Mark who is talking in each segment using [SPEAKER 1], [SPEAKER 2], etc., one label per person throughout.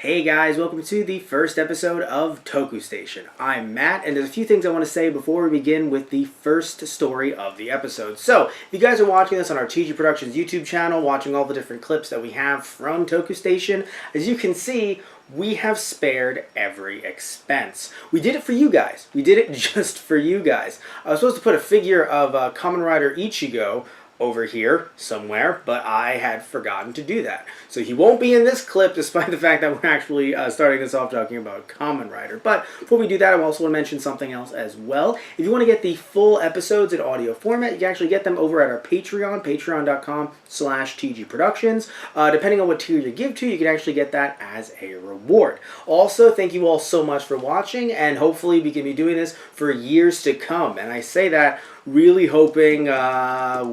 [SPEAKER 1] Hey guys, welcome to the first episode of TokuStation. I'm Matt, and there's a few things I want to say before we begin with the first story of the episode. So, if you guys are watching this on our TG Productions YouTube channel, watching all the different clips that we have from TokuStation, as you can see, we have spared every expense. We did it for you guys. We did it just for you guys. I was supposed to put a figure of Kamen Rider Ichigo over here somewhere, but I had forgotten to do that. So he won't be in this clip, despite the fact that we're actually starting this off talking about Kamen Rider. But before we do that, I also want to mention something else as well. If you want to get the full episodes in audio format, you can actually get them over at our Patreon, patreon.com/tgproductions. Depending on what tier you give to, you can actually get that as a reward. Also, thank you all so much for watching, and hopefully we can be doing this for years to come. And I say that really hoping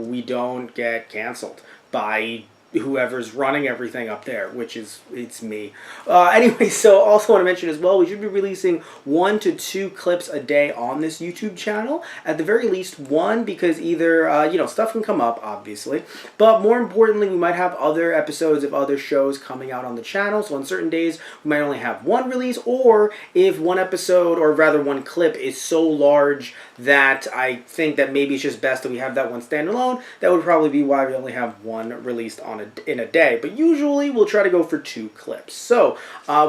[SPEAKER 1] we don't get canceled by whoever's running everything up there, which is, it's me. Anyway, so also want to mention as well, we should be releasing 1 to 2 clips a day on this YouTube channel. At the very least 1, because either, stuff can come up, obviously, but more importantly, we might have other episodes of other shows coming out on the channel, so on certain days, we might only have 1 release, or if one episode, or rather 1 clip, is so large that I think that maybe it's just best that we have that one standalone, that would probably be why we only have 1 released in a day, but usually we'll try to go for 2 clips. So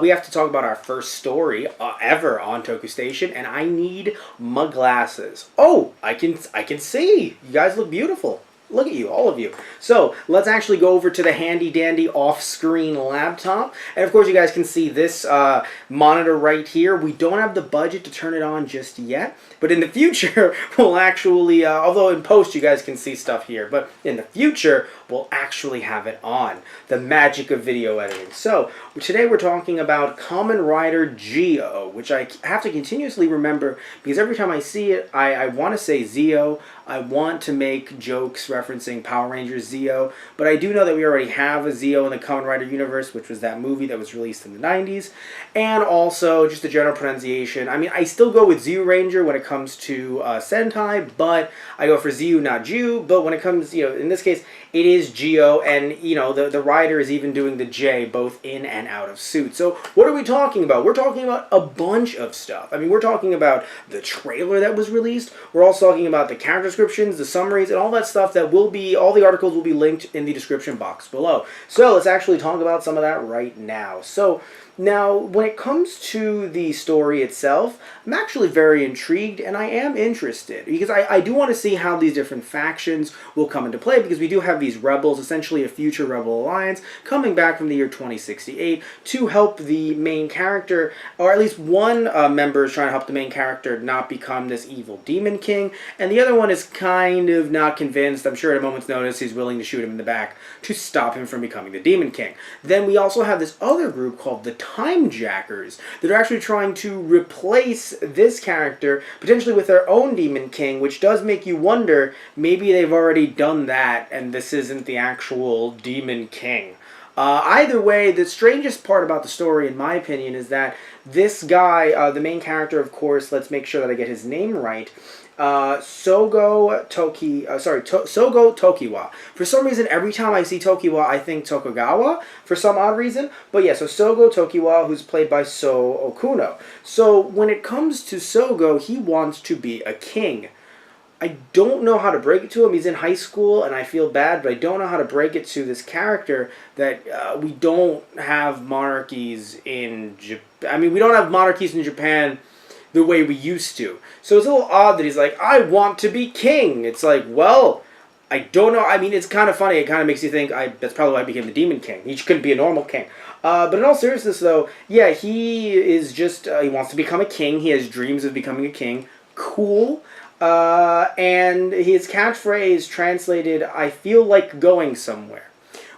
[SPEAKER 1] we have to talk about our first story ever on TokuStation, and I need my glasses. Oh, I can see. You guys look beautiful. Look at you, all of you. So let's actually go over to the handy dandy off-screen laptop. And of course you guys can see this monitor right here. We don't have the budget to turn it on just yet, but in the future we'll actually, although in post you guys can see stuff here, but in the future we'll actually have it on. The magic of video editing. So today we're talking about Kamen Rider Zi-O, which I have to continuously remember because every time I see it, I want to say Zi-O. I want to make jokes referencing Power Rangers Zi-O, but I do know that we already have a Zi-O in the Kamen Rider universe, which was that movie that was released in the 90s, and also just the general pronunciation. I mean, I still go with Zi-O Ranger when it comes to Sentai, but I go for Zi-O, not Ju, but when it comes, in this case, it is Zi-O, and, the rider is even doing the J, both in and out of suit. So, what are we talking about? We're talking about a bunch of stuff. I mean, we're talking about the trailer that was released, we're also talking about the character descriptions, the summaries, and all that stuff that will be, all the articles will be linked in the description box below. So let's actually talk about some of that right now. So now, when it comes to the story itself, I'm actually very intrigued, and I am interested, because I do want to see how these different factions will come into play, because we do have these rebels, essentially a future rebel alliance, coming back from the year 2068 to help the main character, or at least one member is trying to help the main character not become this evil demon king, and the other one is kind of not convinced. I'm sure at a moment's notice he's willing to shoot him in the back to stop him from becoming the demon king. Then we also have this other group called the Time Jackers that are actually trying to replace this character potentially with their own demon king, which does make you wonder, maybe they've already done that and this isn't the actual demon king. Either way, the strangest part about the story, in my opinion, is that this guy, the main character, of course, let's make sure that I get his name right, Sogo Tokiwa. For some reason, every time I see Tokiwa, I think Tokugawa, for some odd reason. But yeah, so Sogo Tokiwa, who's played by So Okuno. So when it comes to Sogo, he wants to be a king. I don't know how to break it to him. He's in high school, and I feel bad, but I don't know how to break it to this character that we don't have monarchies in Japan. I mean, we don't have monarchies in Japan the way we used to. So it's a little odd that he's like, I want to be king. It's like, well, I don't know. I mean, it's kind of funny. It kind of makes you think, that's probably why I became the demon king. He couldn't be a normal king. But in all seriousness, though, yeah, he is just, he wants to become a king. He has dreams of becoming a king. Cool. And his catchphrase translated, I feel like going somewhere.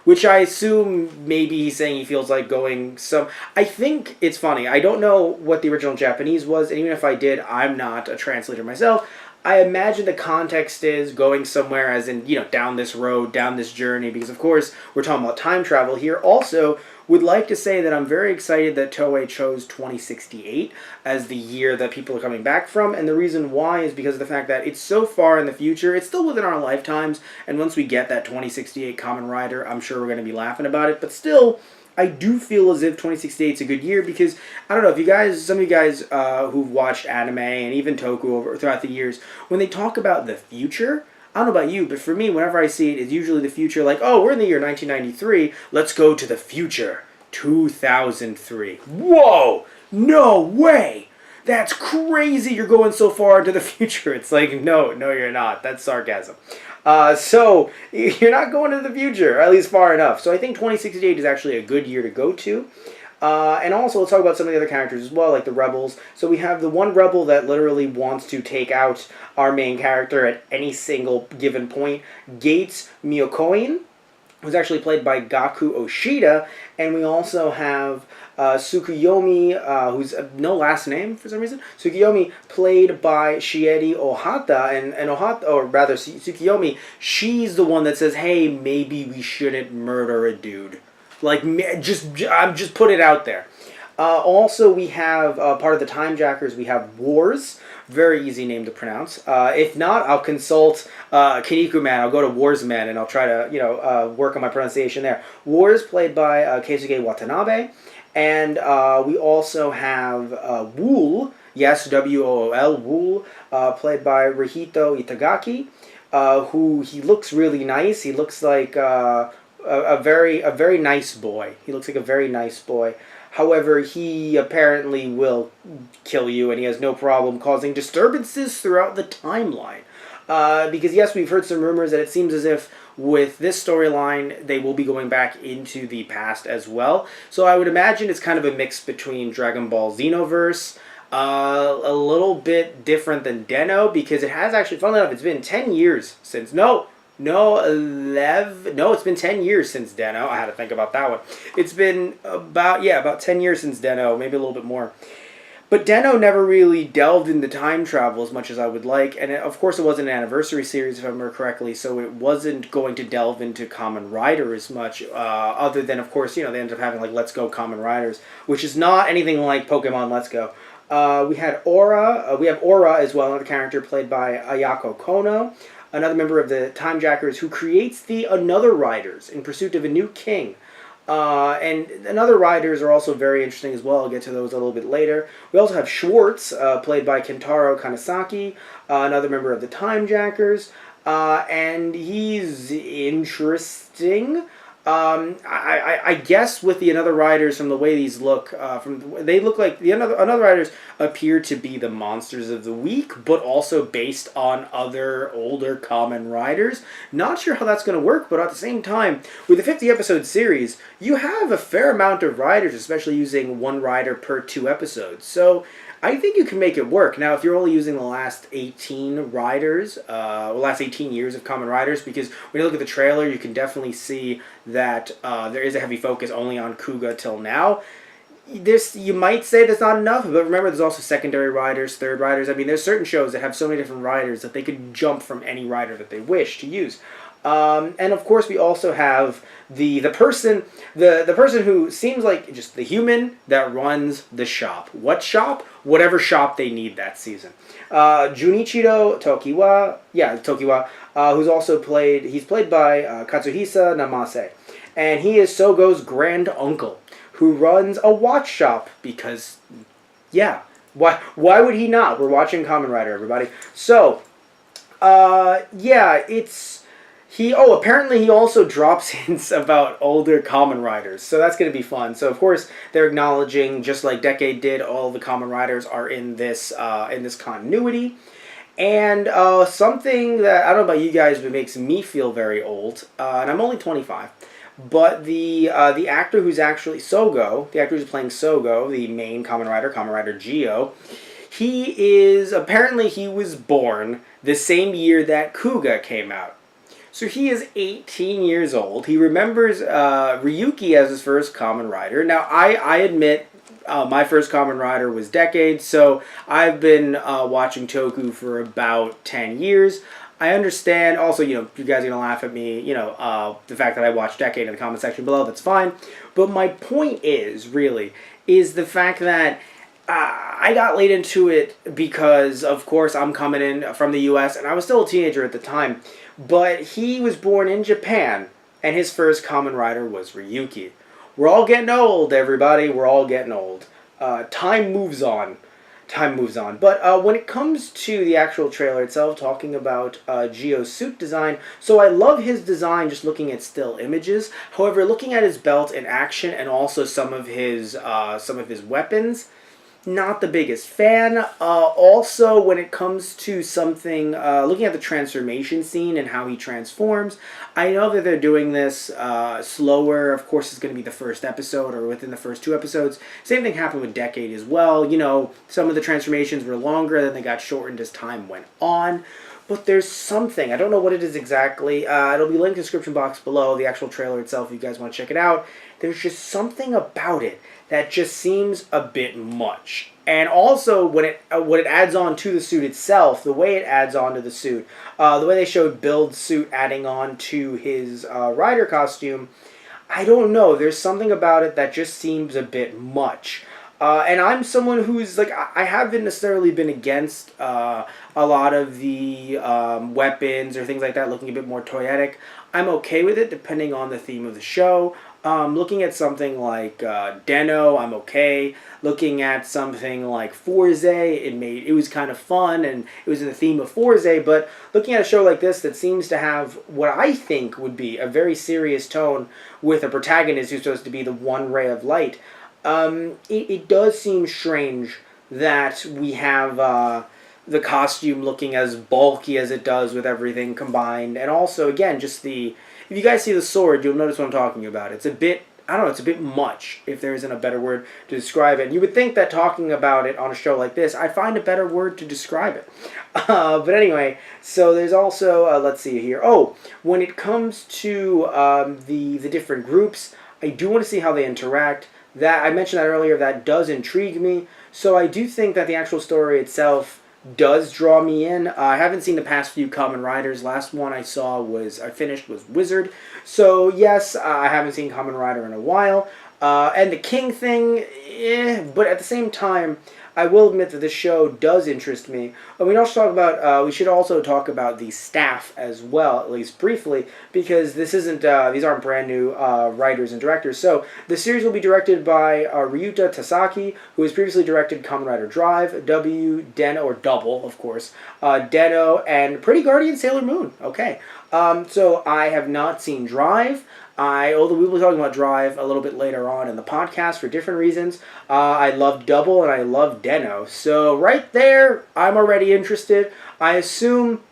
[SPEAKER 1] Which I assume maybe he's saying he feels like going some... I think it's funny. I don't know what the original Japanese was, and even if I did, I'm not a translator myself. I imagine the context is going somewhere as in, down this road, down this journey, because of course we're talking about time travel here. Also, would like to say that I'm very excited that Toei chose 2068 as the year that people are coming back from, and the reason why is because of the fact that it's so far in the future, it's still within our lifetimes, and once we get that 2068 Kamen Rider, I'm sure we're going to be laughing about it, but still, I do feel as if 2068 is a good year because, I don't know, if you guys, some of you guys who've watched anime and even Toku over throughout the years, when they talk about the future, I don't know about you, but for me, whenever I see it, it's usually the future like, oh, we're in the year 1993, let's go to the future, 2003. Whoa! No way! That's crazy you're going so far into the future. It's like, no, you're not. That's sarcasm. So, you're not going into the future, at least far enough. So I think 2068 is actually a good year to go to. And also, let's talk about some of the other characters as well, like the rebels. So we have the one rebel that literally wants to take out our main character at any single given point, Gates Miyokoin, who's actually played by Gaku Oshida. And we also have Tsukuyomi, who's no last name for some reason. Tsukuyomi, played by Shieri Ohata, and Ohata, or rather Tsukuyomi, she's the one that says, hey, maybe we shouldn't murder a dude. Like, just put it out there. Also, we have part of the Time Jackers. We have Wars, very easy name to pronounce. If not, I'll consult Kinniku Man. I'll go to Wars Man and I'll try to work on my pronunciation there. Wars, played by Keisuke Watanabe, and we also have Wool. Yes, Wool, Wool, played by Rihito Itagaki, who he looks really nice. He looks like a very nice boy. He looks like a very nice boy. However, he apparently will kill you, and he has no problem causing disturbances throughout the timeline. Because yes, we've heard some rumors that it seems as if with this storyline, they will be going back into the past as well. So I would imagine it's kind of a mix between Dragon Ball Xenoverse, a little bit different than Den-O, because it has actually, funnily enough, it's been 10 years since, it's been 10 years since Den-O. I had to think about that one. It's been about 10 years since Den-O, maybe a little bit more. But Den-O never really delved into time travel as much as I would like, and of course it wasn't an anniversary series, if I remember correctly, so it wasn't going to delve into Kamen Rider as much, other than, of course, they ended up having, like, Let's Go Kamen Riders, which is not anything like Pokemon Let's Go. We have Aura as well, another character played by Ayako Kono, another member of the Time Jackers who creates the Another Riders in pursuit of a new king. And Another Riders are also very interesting as well. I'll get to those a little bit later. We also have Schwartz, played by Kentaro Kanasaki, another member of the Time Jackers, and he's interesting. I guess with the Another Riders, from the way these look, they look like the Another Riders appear to be the monsters of the week, but also based on other older Kamen Riders. Not sure how that's going to work, but at the same time, with a 50-episode series, you have a fair amount of riders, especially using one rider per 2 episodes. So I think you can make it work. Now, if you're only using the last 18 riders, last 18 years of Kamen Riders, because when you look at the trailer, you can definitely see that there is a heavy focus only on Kuga till now. You might say that's not enough, but remember there's also secondary riders, third riders. I mean, there's certain shows that have so many different riders that they could jump from any rider that they wish to use. And of course, we also have the person who seems like just the human that runs the shop. What shop? Whatever shop they need that season. Junichiro Tokiwa, who's also played by Katsuhisa Namase, and he is Sogo's grand uncle, who runs a watch shop because, yeah, why would he not? We're watching Kamen Rider, everybody. So, apparently he also drops hints about older Kamen Riders, so that's going to be fun. So, of course, they're acknowledging, just like Decade did, all the Kamen Riders are in this continuity. And something that, I don't know about you guys, but makes me feel very old, and I'm only 25, but the actor who's actually Sogo, the actor who's playing Sogo, the main Kamen Rider Zi-O, he was born the same year that Kuga came out. So he is 18 years old. He remembers Ryuki as his first Kamen Rider. Now, I admit my first Kamen Rider was Decade, so I've been watching Toku for about 10 years. I understand, also, you guys are going to laugh at me, the fact that I watched Decade in the comment section below, that's fine. But my point is the fact that I got late into it because, of course, I'm coming in from the U.S., and I was still a teenager at the time. But he was born in Japan, and his first Kamen Rider was Ryuki. we're all getting old, everybody. We're all getting old. Time moves on. Time moves on. But when it comes to the actual trailer itself, talking about Zi-O's suit design, so I love his design just looking at still images. However, looking at his belt in action and also some of his weapons, not the biggest fan. Also, when it comes to something, looking at the transformation scene and how he transforms, I know that they're doing this slower. Of course, it's going to be the first episode or within the first 2 episodes. Same thing happened with Decade as well. You know, some of the transformations were longer, then they got shortened as time went on. But there's something, I don't know what it is exactly. It'll be linked in the description box below, the actual trailer itself, if you guys want to check it out. There's just something about it that just seems a bit much. And also, when what it adds on to the suit itself, the way it adds on to the suit, the way they showed Build's suit adding on to his rider costume, I don't know. There's something about it that just seems a bit much. And I'm someone who's, like, I haven't necessarily been against a lot of the weapons or things like that looking a bit more toyetic. I'm okay with it depending on the theme of the show. Looking at something like Den-O, I'm okay. Looking at something like Forze, it was kind of fun and it was in the theme of Forze. But looking at a show like this that seems to have what I think would be a very serious tone with a protagonist who's supposed to be the one ray of light, it does seem strange that we have the costume looking as bulky as it does with everything combined. And also, again, just if you guys see the sword, you'll notice what I'm talking about. It's a bit, I don't know, it's a bit much, if there isn't a better word to describe it. And you would think that talking about it on a show like this, I'd find a better word to describe it. But anyway, so there's also, let's see here. Oh, when it comes to the different groups, I do want to see how they interact. That I mentioned that earlier, that does intrigue me. So I do think that the actual story itself does draw me in. I haven't seen the past few Kamen Riders. Last one I finished was Wizard. So yes, I haven't seen Kamen Rider in a while. And the King thing, but at the same time, I will admit that this show does interest me. But we should also talk about the staff as well, at least briefly, because these aren't brand new writers and directors. So the series will be directed by Ryuta Tasaki, who has previously directed Kamen Rider Drive, Den-O, or Double, of course, Den-O, and Pretty Guardian Sailor Moon. Okay, so I have not seen Drive. Although we will be talking about Drive a little bit later on in the podcast for different reasons. I love Double and I love Den-O. So right there, I'm already interested. I assume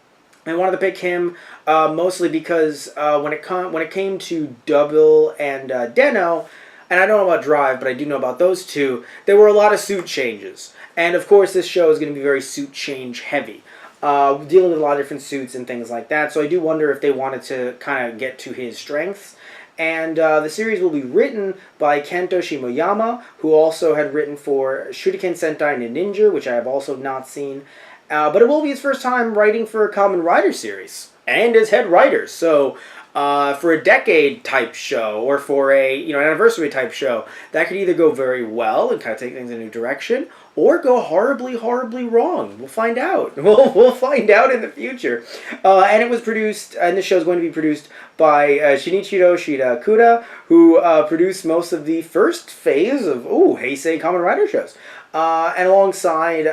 [SPEAKER 1] I wanted to pick him mostly because when it came to Double and Den-O, and I don't know about Drive, but I do know about those two, there were a lot of suit changes. And of course, this show is going to be very suit change heavy. Dealing with a lot of different suits and things like that. So I do wonder if they wanted to kind of get to his strengths. And the series will be written by Kento Shimoyama, who also had written for Shuriken Sentai Ninja, which I have also not seen. But it will be his first time writing for a Kamen Rider series, and as head writer. So for a decade type show, or for an anniversary type show, that could either go very well and kind of take things in a new direction, or go horribly, horribly wrong. We'll find out. We'll find out in the future. And it was produced, and this show is going to be produced by Shinichiro Shirakuda, who produced most of the first phase of Heisei Kamen Rider shows. And alongside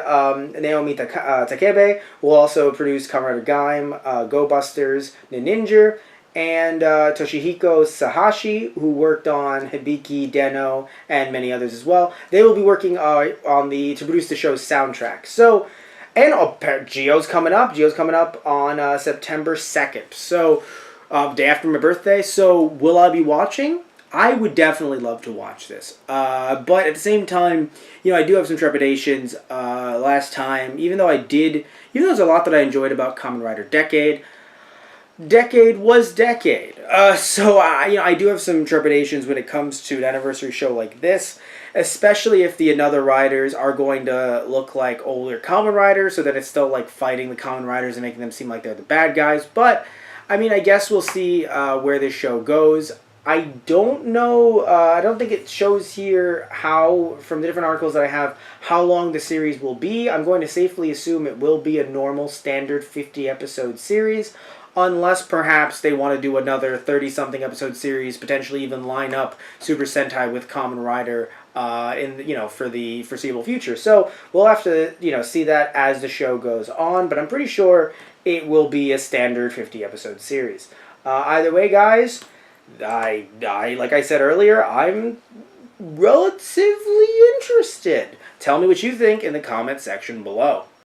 [SPEAKER 1] Naomi Takebe, will also produce Kamen Rider Gaim, Go Busters, Ninja, and Toshihiko Sahashi, who worked on Hibiki, Den-O, and many others as well. They will be working to produce the show's soundtrack. So, and Zi-O's coming up. Zi-O's coming up on September 2nd. So, day after my birthday. So, will I be watching? I would definitely love to watch this. But at the same time, I do have some trepidations. Last time, even though there's a lot that I enjoyed about Kamen Rider Decade was Decade. So I do have some trepidations when it comes to an anniversary show like this, especially if the Another Riders are going to look like older Kamen Riders, so that it's still like fighting the Kamen Riders and making them seem like they're the bad guys. But I guess we'll see where this show goes. I don't know, I don't think it shows here from the different articles that I have, how long the series will be. I'm going to safely assume it will be a normal, standard 50-episode series. unless perhaps they want to do another 30-something episode series, potentially even line up Super Sentai with Kamen Rider for the foreseeable future. So we'll have to see that as the show goes on, but I'm pretty sure it will be a standard 50-episode series. Either way, guys, I like I said earlier, I'm relatively interested. Tell me what you think in the comment section below.